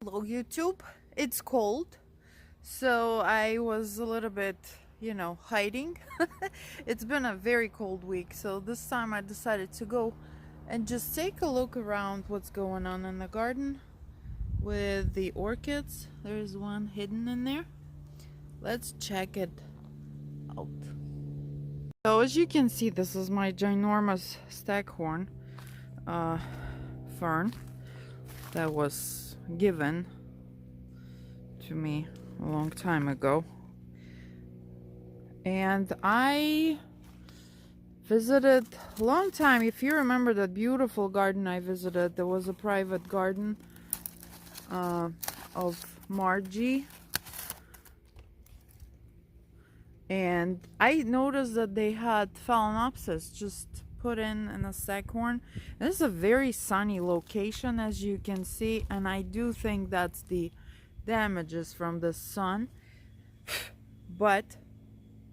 Hello YouTube. It's cold, so I was a little bit, hiding. It's been a very cold week, so this time I decided to go and just take a look around what's going on in the garden with the orchids. There's one hidden in there. Let's check it out. So as you can see, this is my ginormous staghorn fern that was given to me a long time ago, and I visited a long time. If you remember that beautiful garden I visited, there was a private garden of Margie, and I noticed that they had Phalaenopsis just put in a staghorn. This is a very sunny location, as you can see, and I do think that's the damages from the sun, but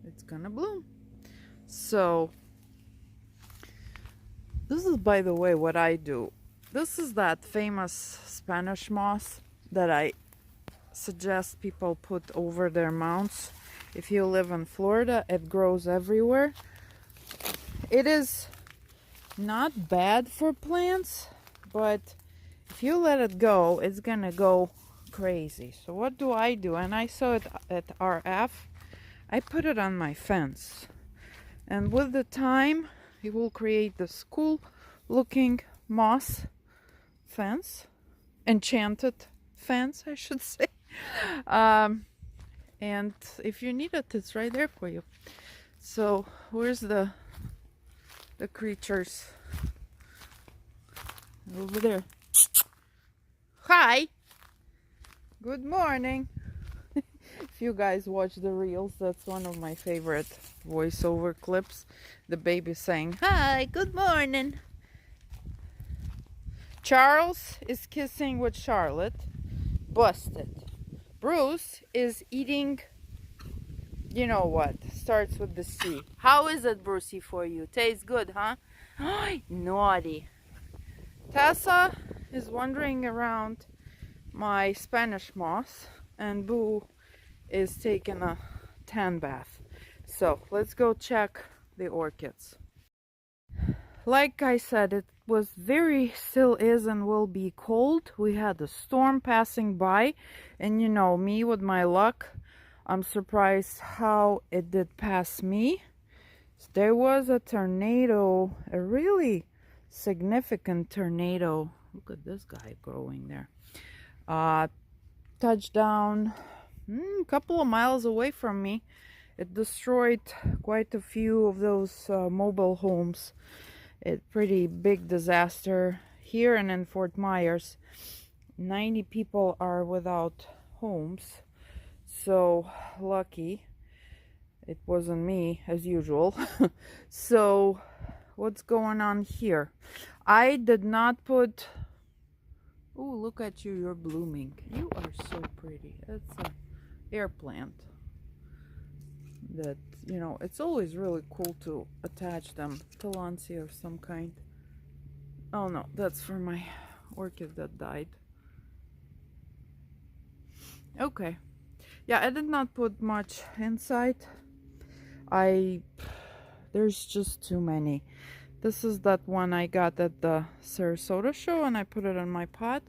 it's gonna bloom. So this is, by the way, what I do. This is that famous Spanish moss that I suggest people put over their mounts. If you live in Florida, it grows everywhere. It is not bad for plants, but if you let it go, it's gonna go crazy. So what do? And I saw it at RF. I put it on my fence, and with the time it will create this cool looking moss fence, enchanted fence I should say. And if you need it, it's right there for you. So where's the creatures? Over there. Hi, good morning. If you guys watch the reels, that's one of my favorite voiceover clips. The baby saying, "Hi, good morning." Charles is kissing with Charlotte. Busted. Bruce is eating, you know what, starts with the C. How is it, Brucey, for you? Tastes good, huh? Naughty. Tessa is wandering around my Spanish moss, and Boo is taking a tan bath. So let's go check the orchids. Like I said, it was still is and will be cold. We had a storm passing by, and you know me with my luck, I'm surprised how it did pass me. There was a tornado, a really significant tornado. Look at this guy growing there. Touchdown a couple of miles away from me. It destroyed quite a few of those mobile homes. Pretty big disaster here and in Fort Myers. 90 people are without homes. So lucky it wasn't me, as usual. So what's going on here? I did not put... Oh, look at you, you're blooming. You are so pretty. It's an air plant that, you know, it's always really cool to attach them. Phalaenopsis of some kind. Oh no, that's for my orchid that died. Okay. Yeah, I did not put much inside. There's just too many. This is that one I got at the Sarasota show, and I put it in my pot.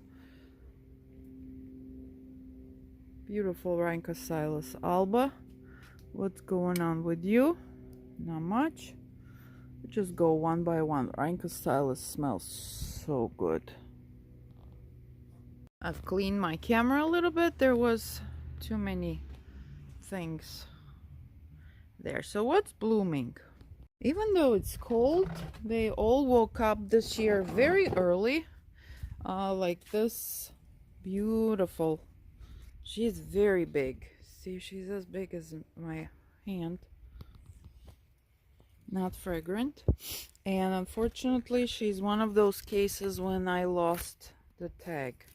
Beautiful Rhynchocylus alba. What's going on with you? Not much. Just go one by one. Rhynchocylus smells so good. I've cleaned my camera a little bit. There was too many things there. So what's blooming? Even though it's cold, they all woke up this year very early. Like this beautiful. She's very big. See, she's as big as my hand. Not fragrant. And unfortunately, she's one of those cases when I lost the tag.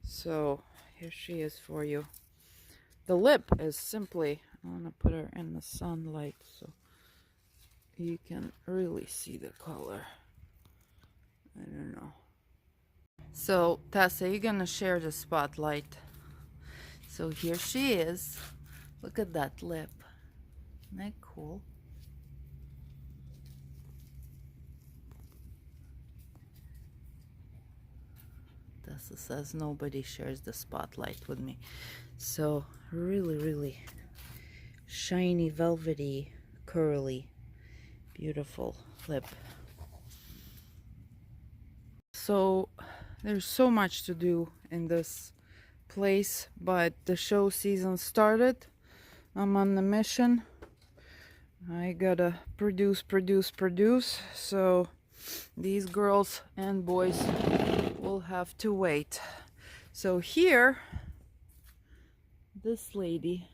So here she is for you. The lip is simply... I want to put her in the sunlight so you can really see the color. I don't know. So, Tessa, you're gonna share the spotlight. So here she is. Look at that lip. Isn't that cool? Tessa says nobody shares the spotlight with me. So really, really shiny, velvety, curly, beautiful lip. So there's so much to do in this place, but the show season started. I'm on the mission. I gotta produce. So these girls and boys will have to wait. So here, this lady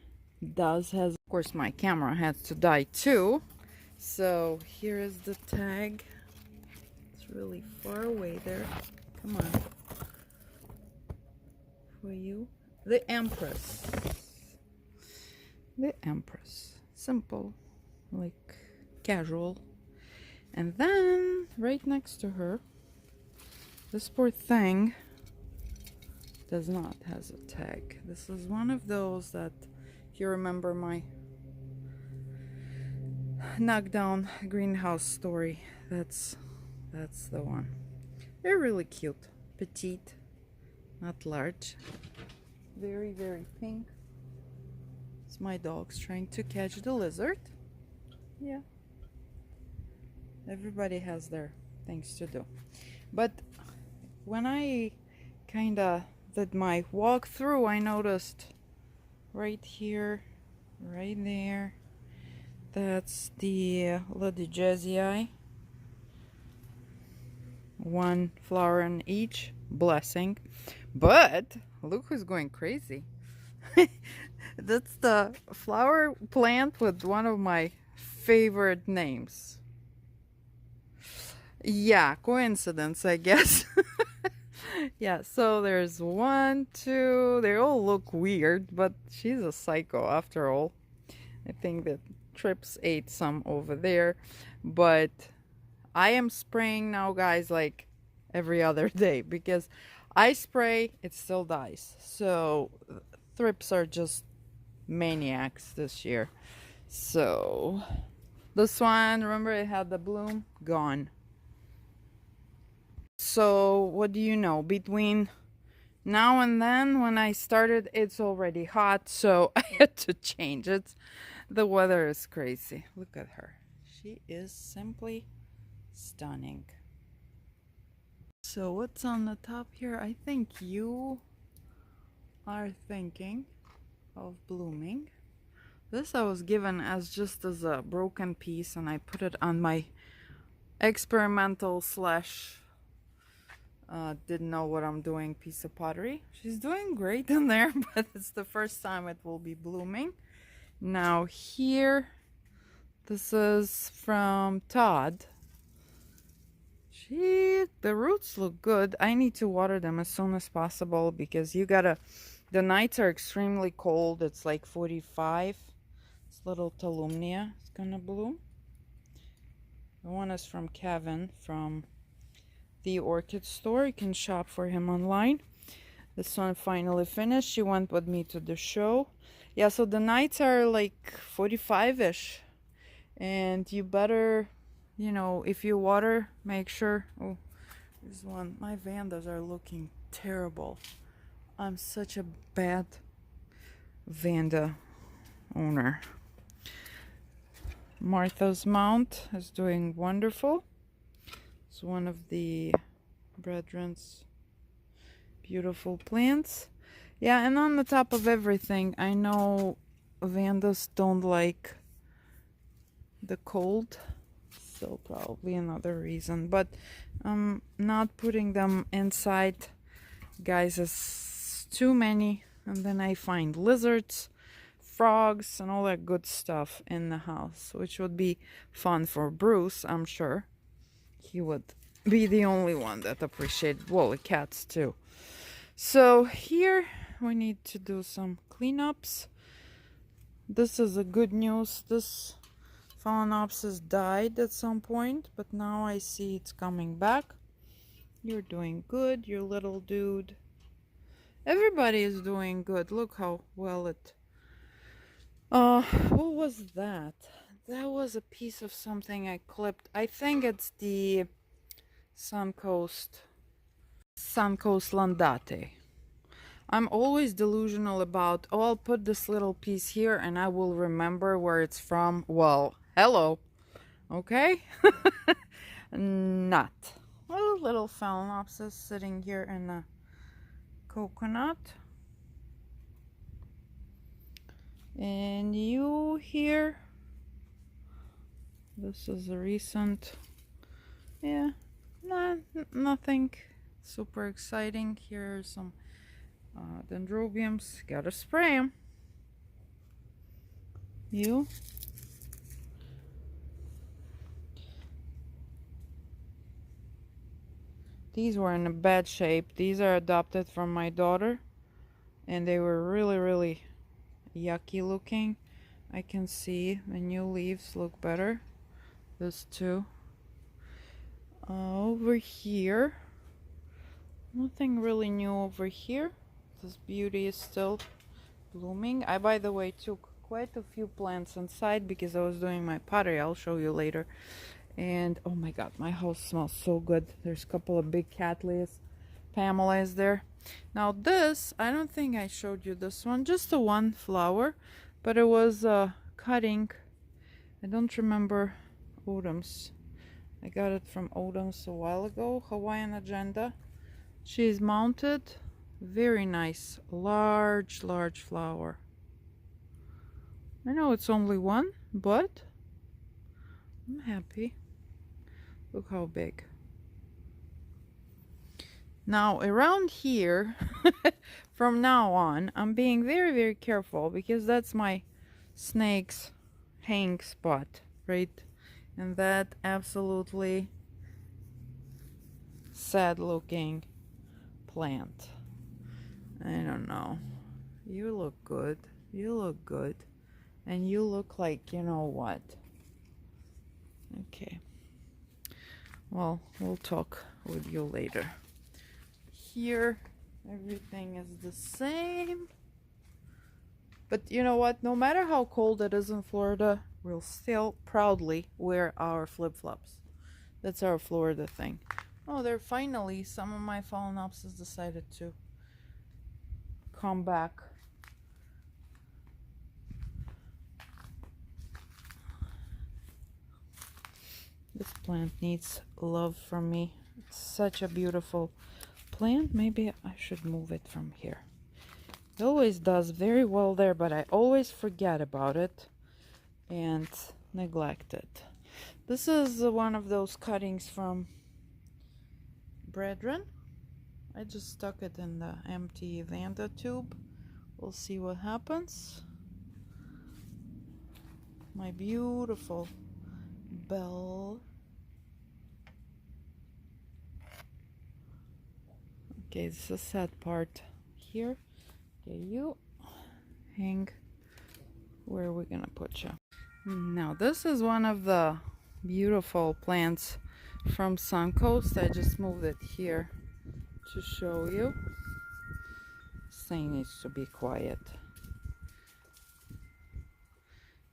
has, of course, my camera has to die too. So here is the tag. It's really far away there. Come on. For you. The Empress. The Empress. Simple. Like casual. And then right next to her, this poor thing does not has a tag. This is one of those that, if you remember my knockdown greenhouse story, that's the one. They're really cute. Petite, not large. Very, very pink. It's my dog's trying to catch the lizard. Yeah. Everybody has their things to do. But when I kinda did my walkthrough, I noticed right here, right there, that's the Lodigesii. One flower in each, blessing. But look who's going crazy. That's the flower plant with one of my favorite names. Yeah, coincidence, I guess. Yeah, so there's 1, 2, they all look weird, but she's a psycho after all. I think that Trips ate some over there, but I am spraying now, guys, like every other day, because I spray, it still dies. So thrips are just maniacs this year. So this one, remember it had the bloom? Gone. So what do you know? Between now and then, when I started, it's already hot, so I had to change it. The weather is crazy. Look at her. She is simply stunning. So what's on the top here? I think you are thinking of blooming. This I was given as just as a broken piece, and I put it on my experimental slash didn't know what I'm doing piece of pottery. She's doing great in there, but it's the first time it will be blooming. Now here, this is from Todd. The roots look good. I need to water them as soon as possible because the nights are extremely cold. It's like 45. This little Talumnia is gonna bloom. The one is from Kevin from the Orchid store. You can shop for him online. This one finally finished. She went with me to the show. Yeah, so the nights are like 45-ish. And you better, you know, if you water, make sure. Oh, there's one. My Vandas are looking terrible. I'm such a bad Vanda owner. Martha's Mount is doing wonderful. It's one of the brethren's beautiful plants. Yeah, and on the top of everything, I know Vandas don't like the cold, so probably another reason, but I'm not putting them inside, guys. It's too many, and then I find lizards, frogs, and all that good stuff in the house, which would be fun for Bruce. I'm sure he would be the only one that appreciated, well, the cats too. So here we need to do some cleanups. This is a good news. This Phalaenopsis died at some point, but now I see it's coming back. You're doing good, you little dude. Everybody is doing good. Look how well it... what was that? That was a piece of something I clipped. I think it's the Suncoast Landate. I'm always delusional about, oh, I'll put this little piece here and I will remember where it's from. Well, hello. Okay? Not. A little Phalaenopsis sitting here in a coconut. And you here, this is a recent, yeah, nothing super exciting. Here are some dendrobiums. Gotta spray them. You. These were in a bad shape. These are adopted from my daughter, and they were really yucky looking. I can see the new leaves look better. This too. Over here, nothing really new over here. This beauty is still blooming. I, by the way, took quite a few plants inside because I was doing my pottery. I'll show you later. And oh my god, my house smells so good. There's a couple of big Cattleyas. Pamela is there. Now this, I don't think I showed you this one. Just the one flower, but it was cutting. I don't remember Autumn's. I got it from Autumn's a while ago. Hawaiian Agenda. She's mounted. Very nice. Large flower. I know it's only one, but I'm happy. Look how big. Now around here, from now on, I'm being very careful because that's my snake's hang spot, right? And that absolutely sad looking plant. I don't know. You look good. You look good. And you look like, you know what? Okay. Well, we'll talk with you later. Here, everything is the same. But you know what? No matter how cold it is in Florida, we'll still proudly wear our flip-flops. That's our Florida thing. Oh, there finally, some of my Phalaenopsis decided to come back. This plant needs love from me. It's such a beautiful plant. Maybe I should move it from here. It always does very well there, but I always forget about it and neglect it. This is one of those cuttings from Brethren. I just stuck it in the empty Vanda tube. We'll see what happens. My beautiful bell. Okay, this is the sad part here. Okay, you hang where we're gonna put you. Now this is one of the beautiful plants from Suncoast. I just moved it here to show you. This thing needs to be quiet.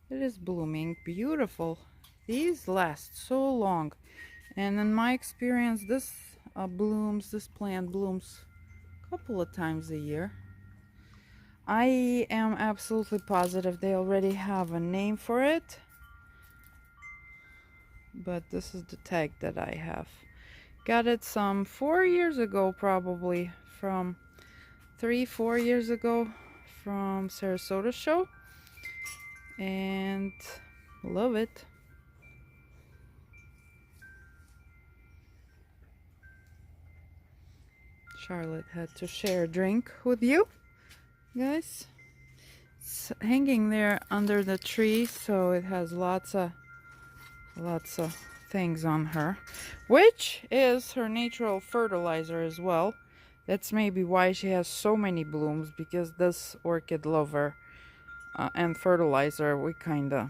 It is blooming beautiful. These last so long, and in my experience this plant blooms a couple of times a year. I am absolutely positive they already have a name for it, but this is the tag that I have. Got it some 4 years ago, probably from 3-4 years ago from Sarasota show, and love it. Charlotte had to share a drink with you guys. It's hanging there under the tree, so it has lots of things on her, which is her natural fertilizer as well. That's maybe why she has so many blooms, because this orchid lover and fertilizer, we kinda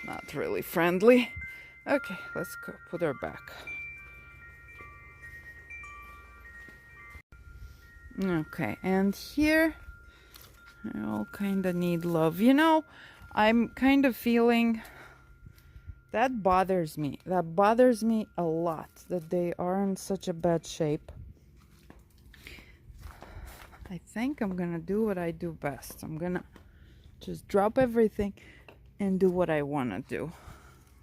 not really friendly. Okay, let's go put her back. Okay, and here they all kind of need love. You know, I'm kind of feeling that bothers me. That bothers me a lot, that they are in such a bad shape. I think I'm gonna do what I do best. I'm gonna just drop everything and do what I want to do.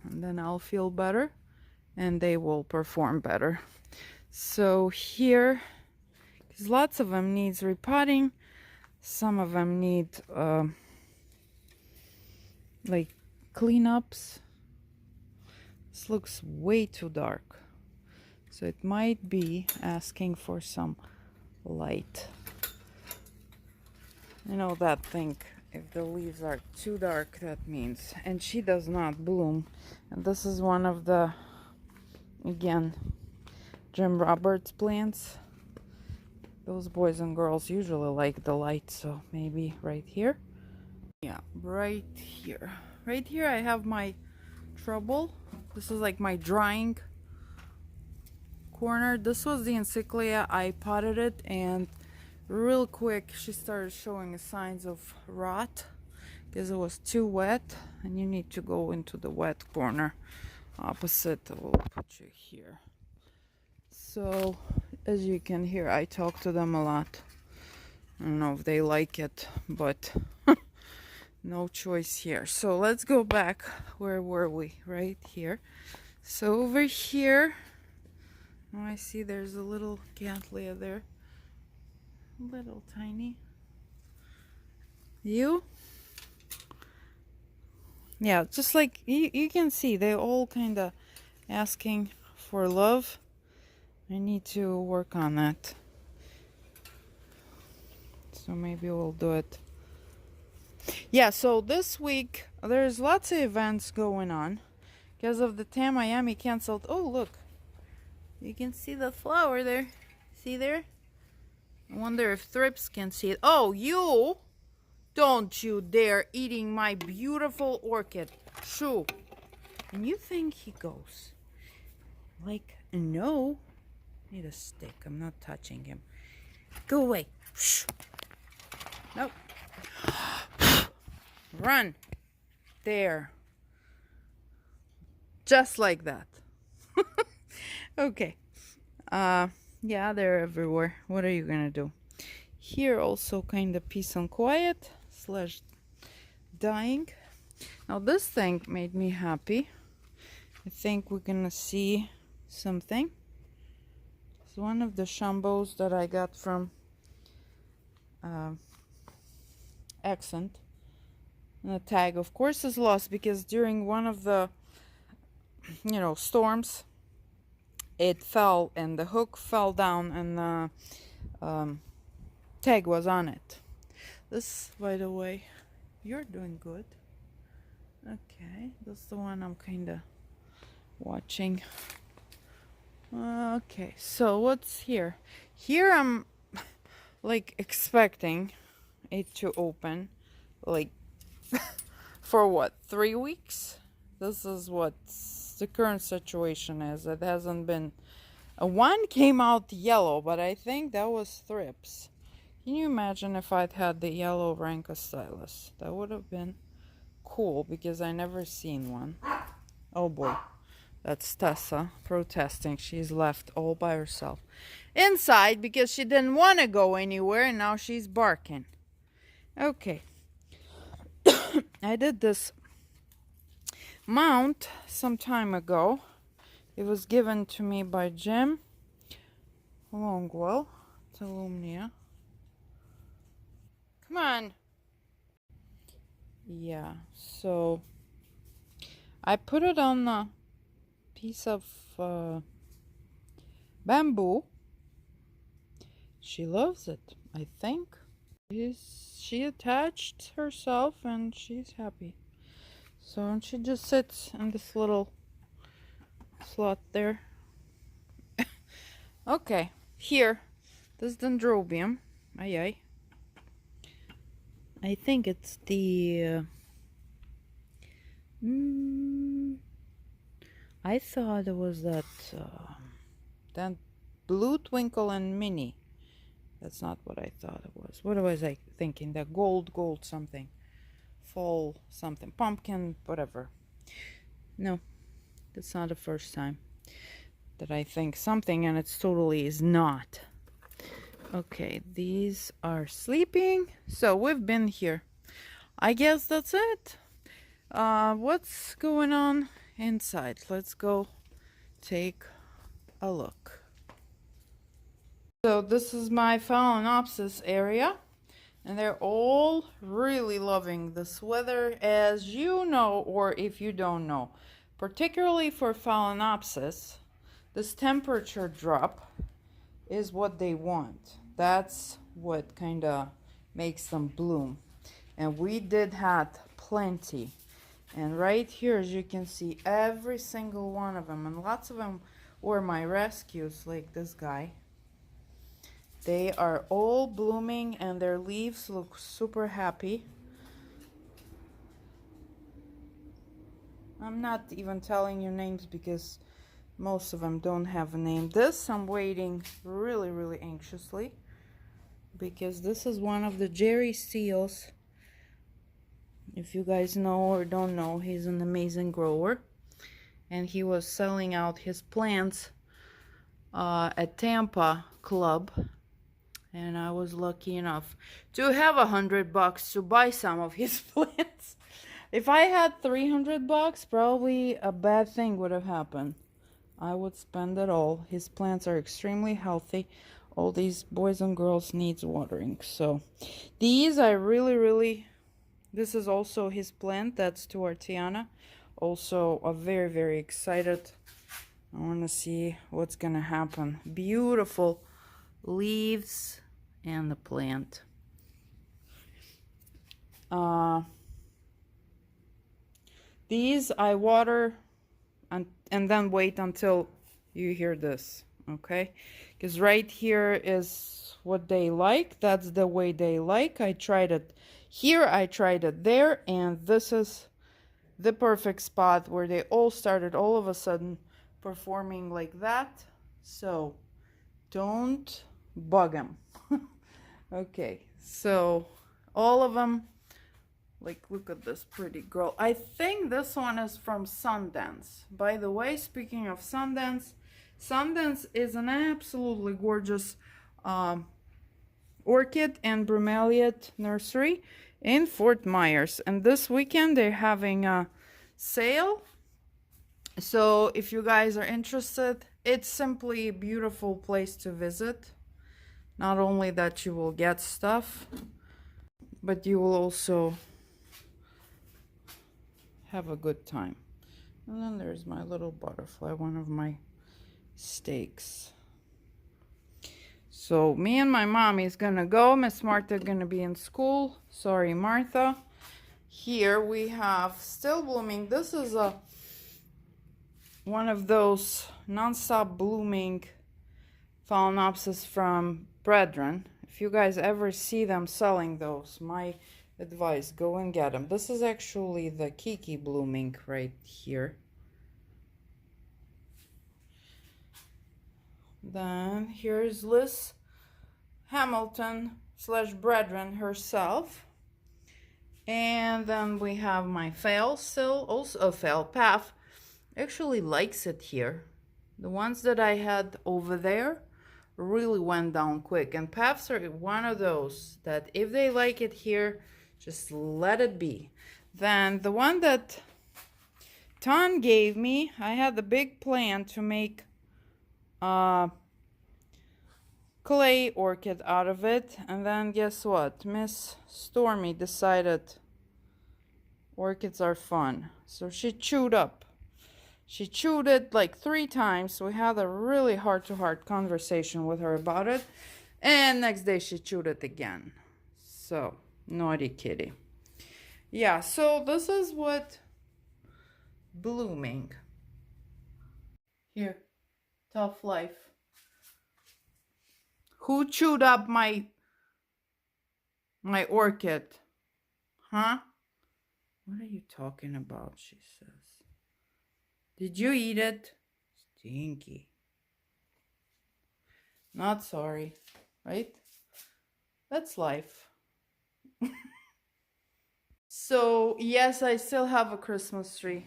And then I'll feel better and they will perform better. So here, because lots of them needs repotting, some of them need like cleanups. This looks way too dark, so it might be asking for some light. You know that thing, if the leaves are too dark, that means. And she does not bloom. And this is one of the, again, Jim Roberts plants. Those boys and girls usually like the light, so maybe right here. Yeah, right here. Right here I have my trouble. This is like my drying corner. This was the encyclia. I potted it and real quick she started showing signs of rot because it was too wet, and you need to go into the wet corner opposite. We'll put you here. So as you can hear, I talk to them a lot. I don't know if they like it, but no choice here. So let's go back. Where were we? Right here. So over here, oh, I see there's a little cattleya there. Little tiny. You? Yeah, just like you can see, they all kind of asking for love. I need to work on that. So maybe we'll do it. Yeah, so this week there's lots of events going on. Because of the Miami canceled. Oh, look. You can see the flower there. See there? I wonder if thrips can see it. Oh, you! Don't you dare eating my beautiful orchid. Shoo. And you think he goes like, no. Need a stick. I'm not touching him. Go away. Shh. Nope. Run. There. Just like that. Okay. Yeah, they're everywhere. What are you gonna do? Here also kind of peace and quiet / dying. Now this thing made me happy. I think we're gonna see something. It's one of the shambos that I got from Accent. And the tag, of course, is lost because during one of the, storms, it fell and the hook fell down and the tag was on it. This, by the way, you're doing good. Okay, that's the one I'm kind of watching. Okay, so what's here? Here I'm like expecting it to open like for what, 3 weeks? This is what the current situation is. It hasn't been, one came out yellow, but I think that was thrips. Can you imagine if I'd had the yellow Rankostylus? That would have been cool because I never seen one. Oh boy, that's Tessa protesting. She's left all by herself inside because she didn't want to go anywhere, and now she's barking. Okay. I did this mount some time ago. It was given to me by Jim Longwell. Talumnia. Come on. Yeah, so I put it on a piece of bamboo. She loves it, I think. She attached herself and she's happy. So she just sits in this little slot there. Okay, here, this dendrobium. Aye. I think it's the I thought it was that blue twinkle and mini. That's not what I thought it was. What was I thinking? The gold something. Fall something. Pumpkin, whatever. No, that's not the first time that I think something and it's totally is not. Okay, these are sleeping. So we've been here. I guess that's it. What's going on inside? Let's go take a look. So this is my Phalaenopsis area, and they're all really loving this weather, as you know, or if you don't know. Particularly for Phalaenopsis, this temperature drop is what they want. That's what kind of makes them bloom. And we did have plenty. And right here, as you can see, every single one of them, and lots of them were my rescues, like this guy. They are all blooming and their leaves look super happy. I'm not even telling you names because most of them don't have a name. This I'm waiting really anxiously because this is one of the Jerry Seals. If you guys know or don't know, he's an amazing grower. And he was selling out his plants at Tampa Club. And I was lucky enough to have $100 to buy some of his plants. If I had $300, probably a bad thing would have happened. I would spend it all. His plants are extremely healthy. All these boys and girls needs watering. So these I really, this is also his plant. That's to Artiana. Also a very excited. I want to see what's going to happen. Beautiful leaves and the plant. These I water and then wait until you hear this, okay? Because right here is what they like. That's the way they like. I tried it here, I tried it there, and this is the perfect spot where they all started all of a sudden performing like that. So don't bug them. Okay, so all of them, like, look at this pretty girl. I think this one is from Sundance. By the way, speaking of Sundance, Sundance is an absolutely gorgeous orchid and bromeliad nursery in Fort Myers. And this weekend they're having a sale. So if you guys are interested, it's simply a beautiful place to visit. Not only that you will get stuff, but you will also have a good time. And then there's my little butterfly, one of my steaks. So me and my mommy is gonna go. Miss Martha gonna be in school. Sorry, Martha. Here we have still blooming. This is one of those non-stop blooming Phalaenopsis from Brethren. If you guys ever see them selling those, my advice, go and get them. This is actually the Kiki blooming right here. Then here's Liz Hamilton / Brethren herself. And then we have my Phal still, also a Phal Path. Actually likes it here. The ones that I had over there really went down quick. And Paths are one of those that if they like it here, just let it be. Then the one that Ton gave me, I had the big plan to make clay orchid out of it. And then guess what? Miss Stormy decided orchids are fun. So she chewed up. She chewed it like 3 times. We had a really heart-to-heart conversation with her about it. And next day she chewed it again. So, naughty kitty. Yeah, so this is what blooming. Here, tough life. Who chewed up my orchid? Huh? What are you talking about, she says. Did you eat it? Stinky. Not sorry, right? That's life. So, yes, I still have a Christmas tree.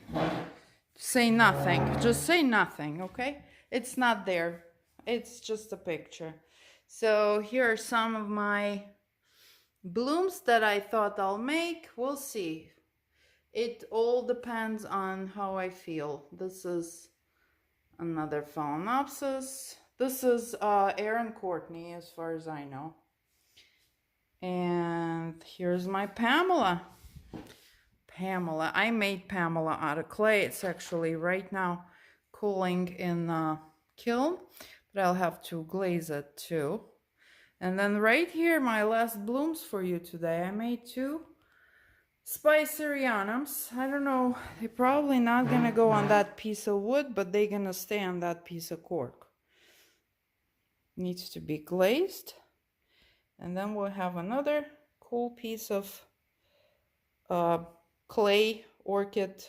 Say nothing. Just say nothing, okay? It's not there. It's just a picture. So, here are some of my blooms that I thought I'll make. We'll see. It all depends on how I feel. This is another Phalaenopsis. This is Aaron Courtney, as far as I know. And here's my Pamela. I made Pamela out of clay. It's actually right now cooling in the kiln, but I'll have to glaze it too. And then right here, my last blooms for you today. I made 2 Spicerianums. I don't know, they're probably not gonna go on that piece of wood, but they're gonna stay on that piece of cork. Needs to be glazed. And then we'll have another cool piece of clay orchid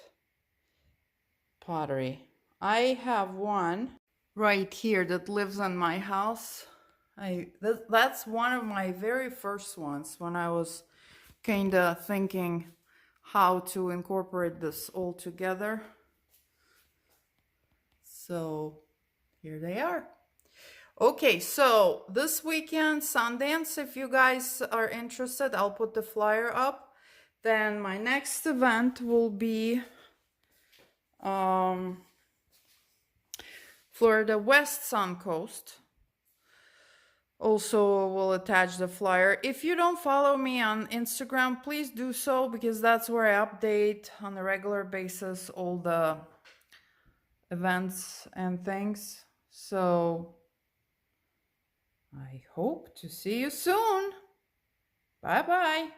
pottery. I have one right here that lives in my house. That's one of my very first ones when I was kind of thinking how to incorporate this all together. So here they are. Okay, so this weekend, Sundance, if you guys are interested, I'll put the flyer up. Then my next event will be Florida West Sun Coast. Also, we'll attach the flyer. If you don't follow me on Instagram, please do so, because that's where I update on a regular basis all the events and things. So I hope to see you soon. Bye bye.